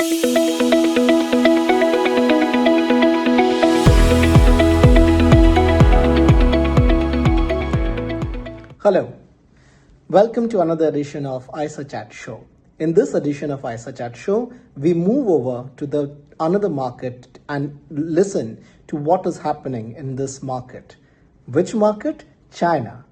Hello, welcome to another edition of IESA Chat Show. In this edition of IESA Chat Show, we move over to another market and listen to what is happening in this market. Which market? China.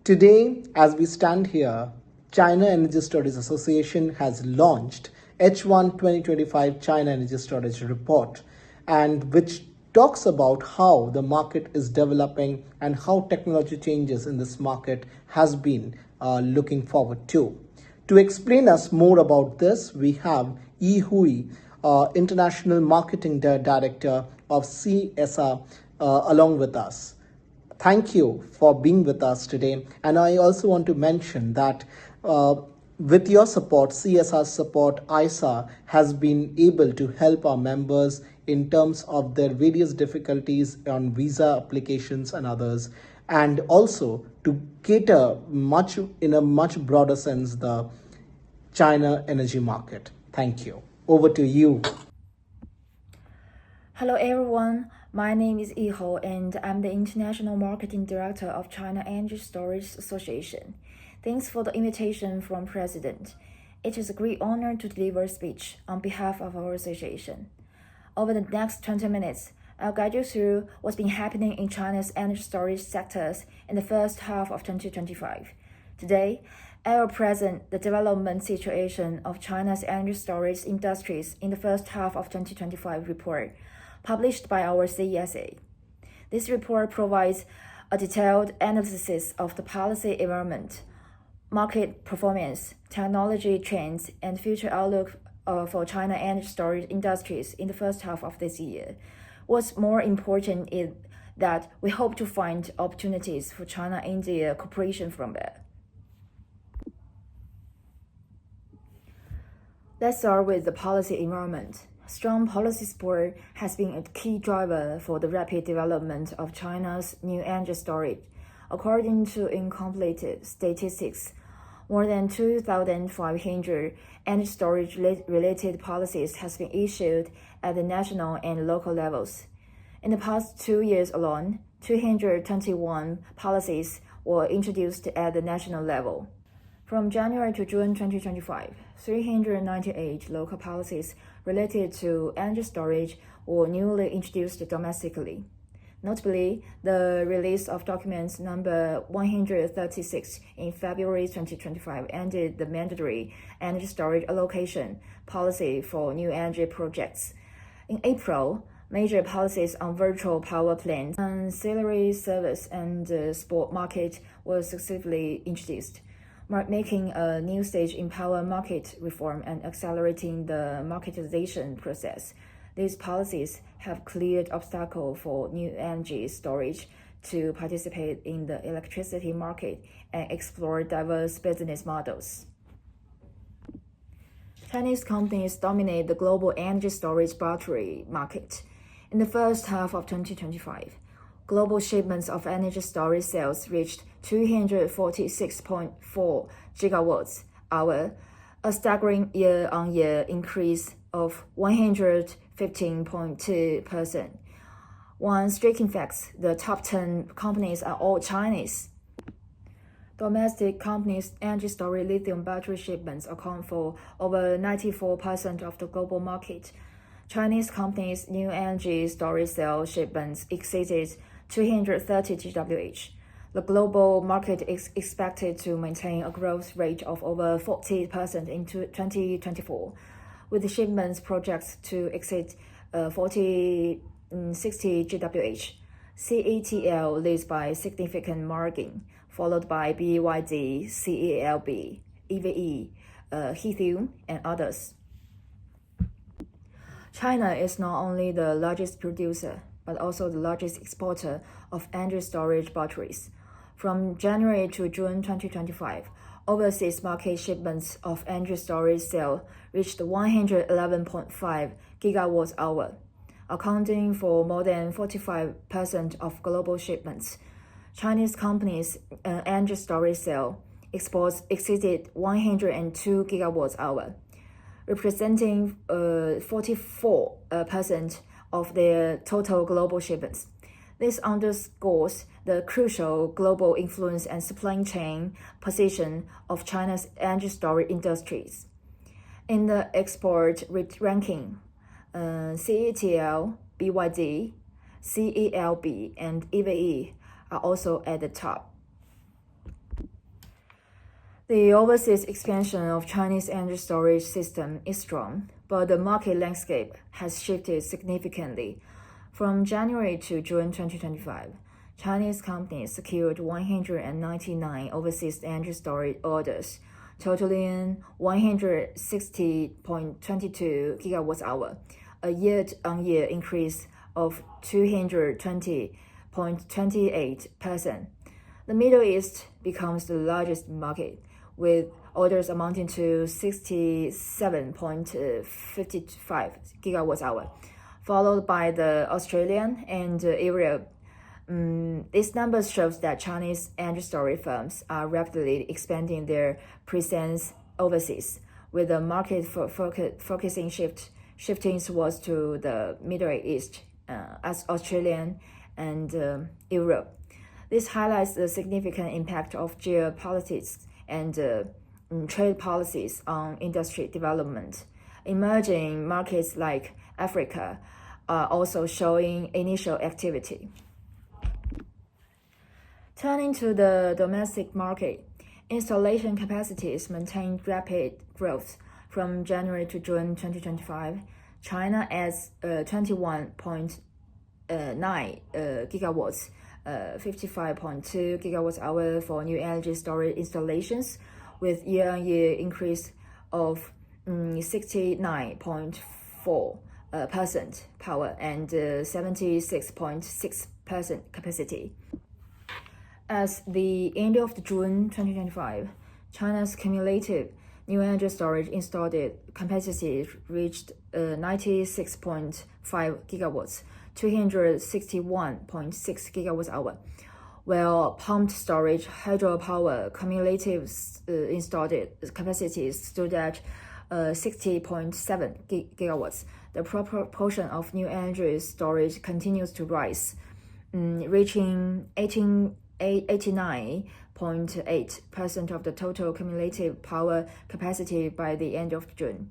Today, as we stand here, China Energy Storage Association has launched H1 2025 China Energy Storage Report, and which talks about how the market is developing and how technology changes in this market has been looking forward to. To explain us more about this, we have 𝐒𝐩𝐸, International Marketing Director of IESA, along with us. Thank you for being with us today. And I also want to mention that with your support, CSR's support, IESA has been able to help our members in terms of their various difficulties on visa applications and others, and also to cater in a much broader sense the China energy market. Thank you. Over to you. Hello everyone, my name is 𝐒𝐩𝐸 and I'm the International Marketing Director of China Energy Storage Association. Thanks for the invitation from President. It is a great honor to deliver a speech on behalf of our association. Over the next 20 minutes, I'll guide you through what's been happening in China's energy storage sectors in the first half of 2025. Today, I will present the development situation of China's energy storage industries in the first half of 2025 report, published by our CESA. This report provides a detailed analysis of the policy environment, market performance, technology trends, and future outlook for China energy storage industries in the first half of this year. What's more important is that we hope to find opportunities for China-India cooperation from there. Let's start with the policy environment. Strong policy support has been a key driver for the rapid development of China's new energy storage. According to incomplete statistics, more than 2,500 energy storage related policies has been issued at the national and local levels. In the past 2 years alone, 221 policies were introduced at the national level. From January to June 2025, 398 local policies related to energy storage were newly introduced domestically. Notably, the release of documents number 136 in February 2025 ended the mandatory energy storage allocation policy for new energy projects. In April, major policies on virtual power plants, ancillary service, and spot market were successively introduced, making a new stage in power market reform and accelerating the marketization process. These policies have cleared obstacles for new energy storage to participate in the electricity market and explore diverse business models. Chinese companies dominate the global energy storage battery market. In the first half of 2025, global shipments of energy storage cells reached 246.4 GWh, a staggering year-on-year increase of 115.2%. One striking fact, the top 10 companies are all Chinese. Domestic companies' energy storage lithium battery shipments account for over 94% of the global market. Chinese companies' new energy storage cell shipments exceeded 230 GWh. The global market is expected to maintain a growth rate of over 40% in 2024, with shipments projects to exceed 60 GWh. CATL leads by a significant margin, followed by BYD, CALB, EVE, Lithium, and others. China is not only the largest producer, but also the largest exporter of energy storage batteries. From January to June 2025, overseas market shipments of energy storage cells reached 111.5 GWh, accounting for more than 45% of global shipments. Chinese companies' energy storage cell exports exceeded 102 GWh. representing 44% of their total global shipments. This underscores the crucial global influence and supply chain position of China's energy storage industries. In the export ranking, CATL, BYD, CALB, and EVE are also at the top. The overseas expansion of Chinese energy storage system is strong, but the market landscape has shifted significantly. From January to June 2025, Chinese companies secured 199 overseas energy storage orders, totaling 160.22 GWh, a year-on-year increase of 220.28%. The Middle East becomes the largest market, with orders amounting to 67.55 GWh, followed by the Australian and Europe. This number shows that Chinese energy storage firms are rapidly expanding their presence overseas, with the market focusing shifting towards to the Middle East, as Australian and Europe. This highlights the significant impact of geopolitics and trade policies on industry development. Emerging markets like Africa are also showing initial activity. Turning to the domestic market, installation capacities maintained rapid growth. From January to June 2025, China adds 21.9 gigawatts, 55.2 GWh for new energy storage installations, with year-on-year increase of 69.4% power and 76.6% capacity. As the end of June 2025, China's cumulative new energy storage installed capacity reached 96.5 gigawatts, 261.6 GWh, while pumped storage hydropower cumulative installed capacity stood at 60.7 gigawatts. The proportion of new energy storage continues to rise, reaching 89.8% of the total cumulative power capacity by the end of June,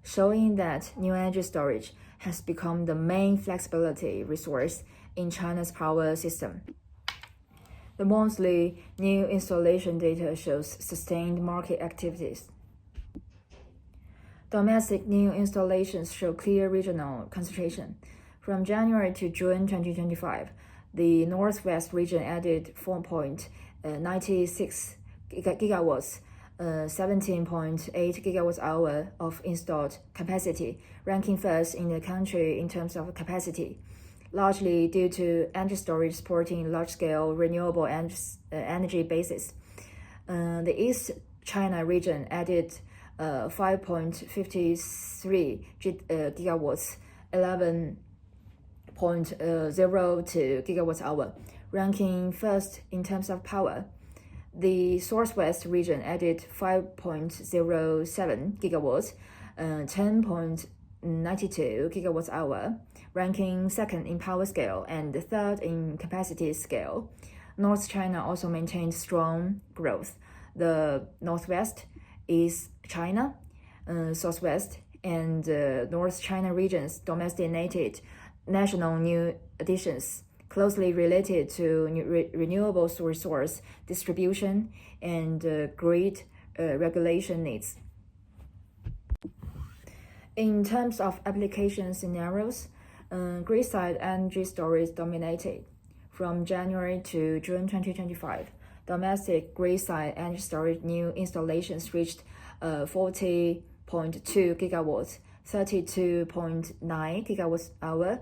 showing that new energy storage has become the main flexibility resource in China's power system. The monthly new installation data shows sustained market activities. Domestic new installations show clear regional concentration. From January to June 2025, the Northwest region added 4.96 gigawatts, 17.8 GWh of installed capacity, ranking first in the country in terms of capacity, largely due to energy storage supporting large-scale renewable energy bases. The East China region added 5.53 gigawatts, 11.02 GWh, ranking first in terms of power. The Southwest region added 5.07 gigawatts, 10.92 GWh, ranking second in power scale and third in capacity scale. North China also maintained strong growth. The Northwest, East China, Southwest, and North China regions dominated national new additions, closely related to renewable resource distribution and grid regulation needs. In terms of application scenarios, grid-side energy storage dominated. From January to June 2025, domestic grid-side energy storage new installations reached 40.2 gigawatts, 32.9 GWh,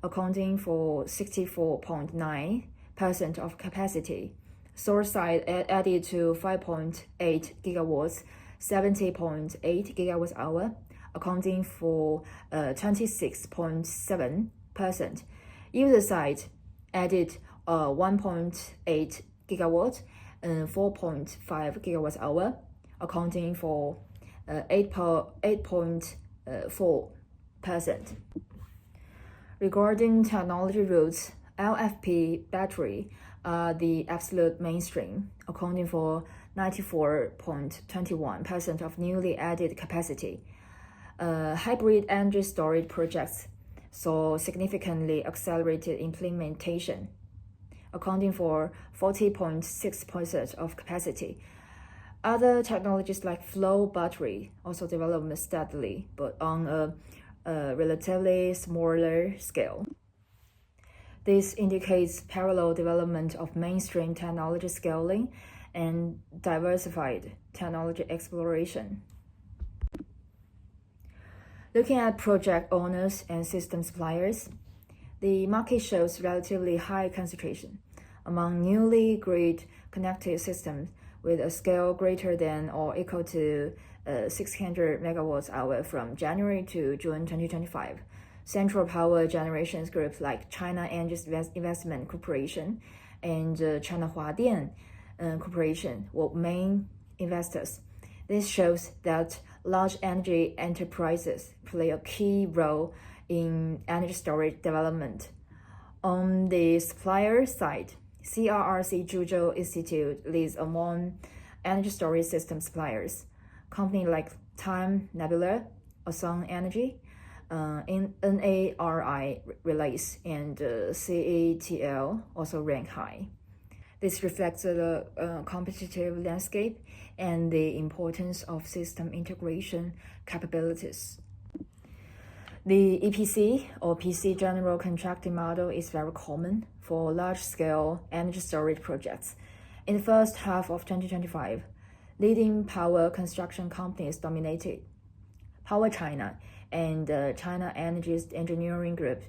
accounting for 64.9% of capacity. Source side added to 5.8 gigawatts, 70.8 GWh, accounting for 26.7%. User side added 1.8 gigawatts, 4.5 GWh, accounting for 8.4%. Regarding technology routes, LFP battery are the absolute mainstream, accounting for 94.21% of newly added capacity. Hybrid energy storage projects saw significantly accelerated implementation, accounting for 40.6% of capacity. Other technologies like flow battery also developed steadily, but on a relatively smaller scale. This indicates parallel development of mainstream technology scaling and diversified technology exploration. Looking at project owners and system suppliers, the market shows relatively high concentration among newly grid connected systems with a scale greater than or equal to 600 MWh from January to June 2025. Central power generation groups like China Energy Investment Corporation and China Huadian Corporation were main investors. This shows that large energy enterprises play a key role in energy storage development. On the supplier side, CRRC Zhuzhou Institute leads among energy storage system suppliers. Companies like Time Nebula, Asong Energy, NARI Release, and CATL also rank high. This reflects the competitive landscape and the importance of system integration capabilities. The EPC or PC general contracting model is very common for large-scale energy storage projects. In the first half of 2025, leading power construction companies dominated. Power China and China Energy Engineering Group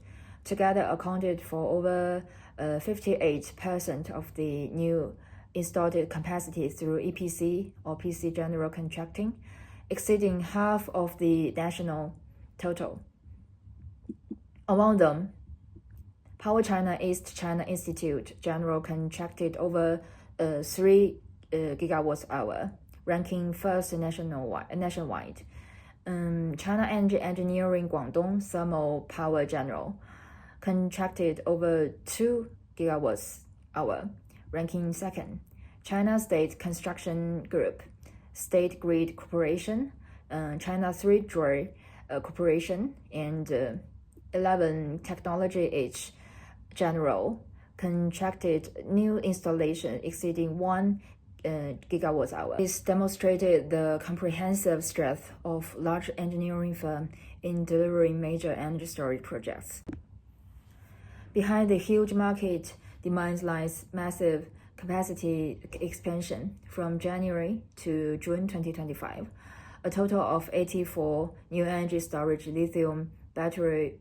together accounted for over 58% of the new installed capacity through EPC or PC general contracting, exceeding half of the national total. Among them, Power China East China Institute general contracted over 3 GWh, ranking first nationwide. China Energy Engineering Guangdong Thermal Power General contracted over 2 GWh, ranking second. China State Construction Group, State Grid Corporation, China 3Joy Corporation, and 11 Technology H General contracted new installation exceeding 1 GWh. This demonstrated the comprehensive strength of large engineering firms in delivering major energy storage projects. Behind the huge market demand lies massive capacity expansion. From January to June 2025, a total of 84 new energy storage lithium battery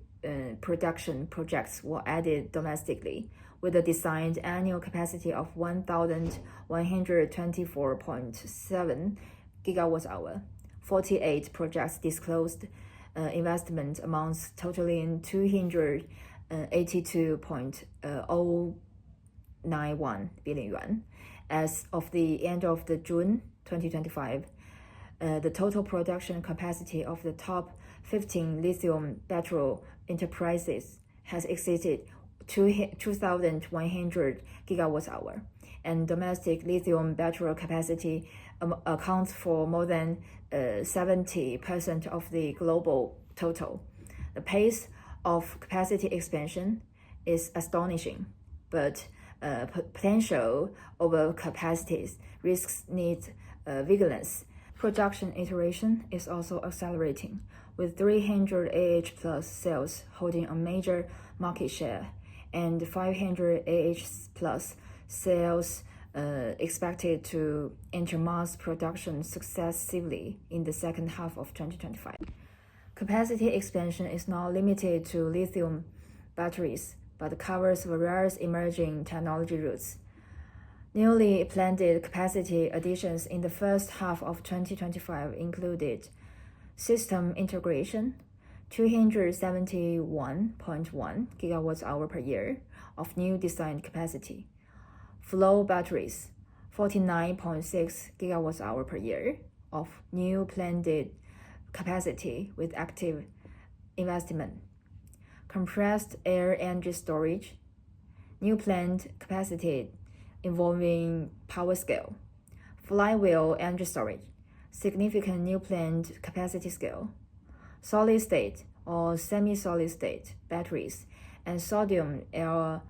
production projects were added domestically, with a designed annual capacity of 1,124.7 GWh. 48 projects disclosed investment amounts totaling 282.091 billion yuan. As of the end of June 2025, the total production capacity of the top 15 lithium battery enterprises has exceeded 2,100 GWh, and domestic lithium battery capacity accounts for more than 70% of the global total. The pace of capacity expansion is astonishing, but potential overcapacities risks need vigilance. Production iteration is also accelerating, with 300 plus cells holding a major market share, and 500 plus cells expected to enter mass production successively in the second half of 2025. Capacity expansion is not limited to lithium batteries, but covers various emerging technology routes. Newly planned capacity additions in the first half of 2025 included system integration, 271.1 GWh per year of new designed capacity. Flow batteries, 49.6 GWh per year. of new planned capacity with active investment. Compressed air energy storage, new planned capacity involving power scale, flywheel energy storage, significant new planned capacity scale, solid state or semi-solid state batteries, and sodium-ion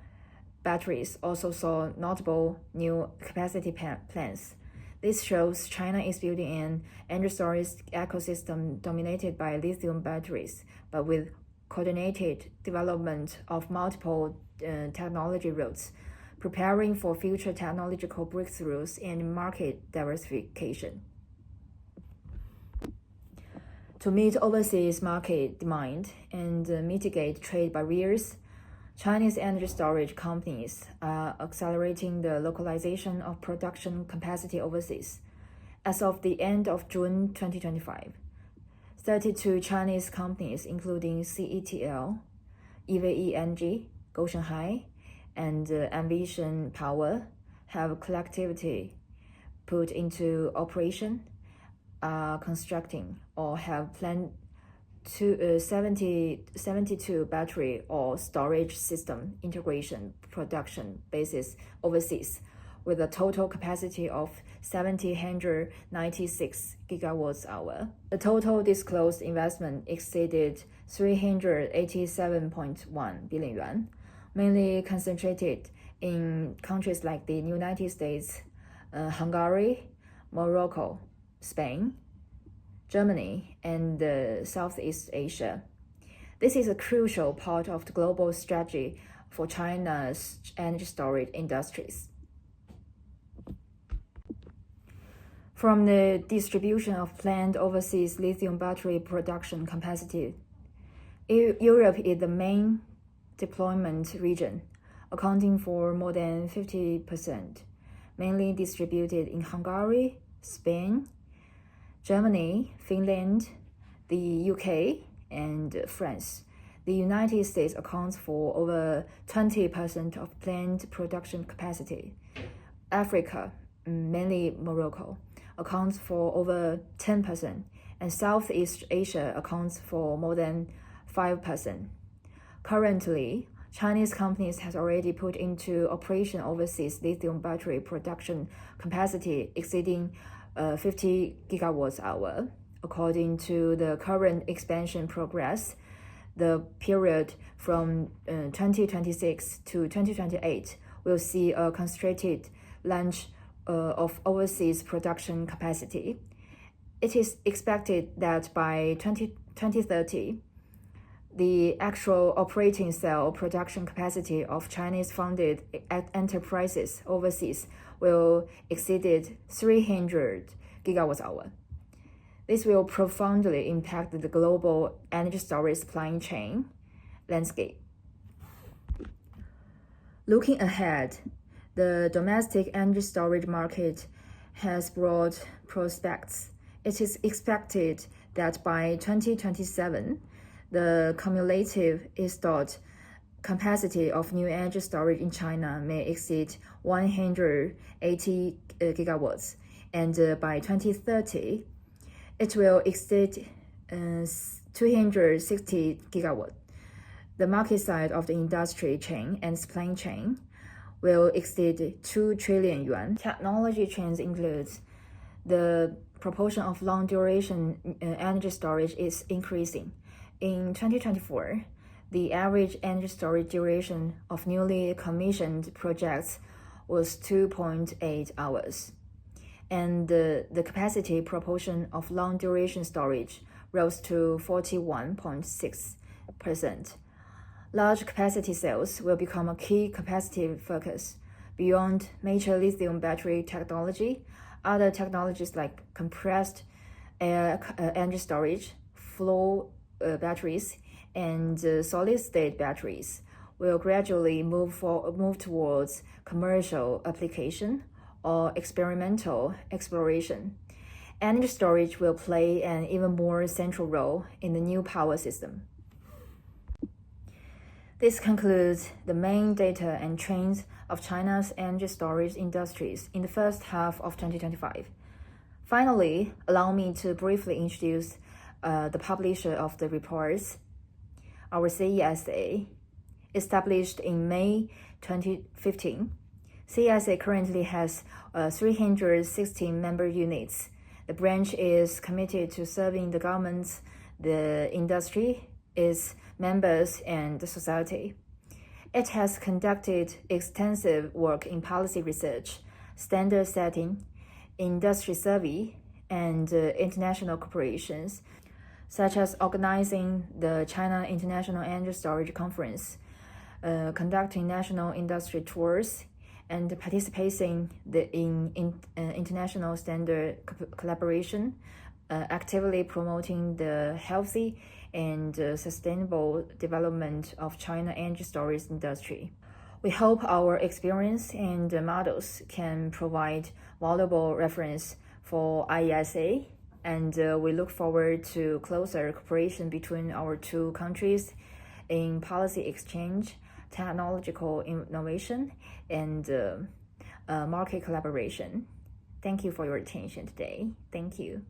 batteries also saw notable new capacity plans. This shows China is building an energy storage ecosystem dominated by lithium batteries, but with coordinated development of multiple technology routes, preparing for future technological breakthroughs and market diversification. To meet overseas market demand and mitigate trade barriers, Chinese energy storage companies are accelerating the localization of production capacity overseas. As of the end of June 2025, 32 Chinese companies, including CETL, 𝐒𝐨𝐻𝐺, 𝐒𝐭∫HY, and Ambition Power, have collectively put into operation, constructing, or have planned 72 battery or storage system integration production bases overseas, with a total capacity of 796 GWh. The total disclosed investment exceeded 387.1 billion yuan, mainly concentrated in countries like the United States, Hungary, Morocco, Spain, Germany, and Southeast Asia. This is a crucial part of the global strategy for China's energy storage industries. From the distribution of planned overseas lithium battery production capacity, Europe is the main deployment region, accounting for more than 50%, mainly distributed in Hungary, Spain, Germany, Finland, the UK, and France. The United States accounts for over 20% of planned production capacity. Africa, mainly Morocco, accounts for over 10%, and Southeast Asia accounts for more than 5%. Currently, Chinese companies have already put into operation overseas lithium battery production capacity exceeding 50 GWh. According to the current expansion progress, the period from 2026 to 2028 will see a concentrated launch of overseas production capacity. It is expected that by 2030, the actual operating cell production capacity of Chinese-funded enterprises overseas will exceed 300 GWh. This will profoundly impact the global energy storage supply chain landscape. Looking ahead, the domestic energy storage market has broad prospects. It is expected that by 2027, the cumulative installed capacity of new energy storage in China may exceed 180 gigawatts, and by 2030, it will exceed 260 gigawatts. The market size of the industry chain and supply chain will exceed 2 trillion yuan. Technology trends include the proportion of long-duration energy storage is increasing. In 2024, the average energy storage duration of newly commissioned projects was 2.8 hours, and the capacity proportion of long-duration storage rose to 41.6%. Large capacity cells will become a key capacity focus. Beyond major lithium battery technology, other technologies like compressed air energy storage, flow batteries, and solid-state batteries will gradually move towards commercial application or experimental exploration. Energy storage will play an even more central role in the new power system. This concludes the main data and trends of China's energy storage industries in the first half of 2025. Finally, allow me to briefly introduce the publisher of the reports, our CESA. Established in May 2015, CESA currently has 316 member units. The branch is committed to serving the government, the industry, its members, and the society. It has conducted extensive work in policy research, standard setting, industry survey, and international cooperations, such as organizing the China International Energy Storage Conference, conducting national industry tours, and participating in international standard collaboration, actively promoting the healthy and sustainable development of China energy storage industry. We hope our experience and models can provide valuable reference for IESA, and we look forward to closer cooperation between our two countries in policy exchange, technological innovation, and market collaboration. Thank you for your attention today. Thank you.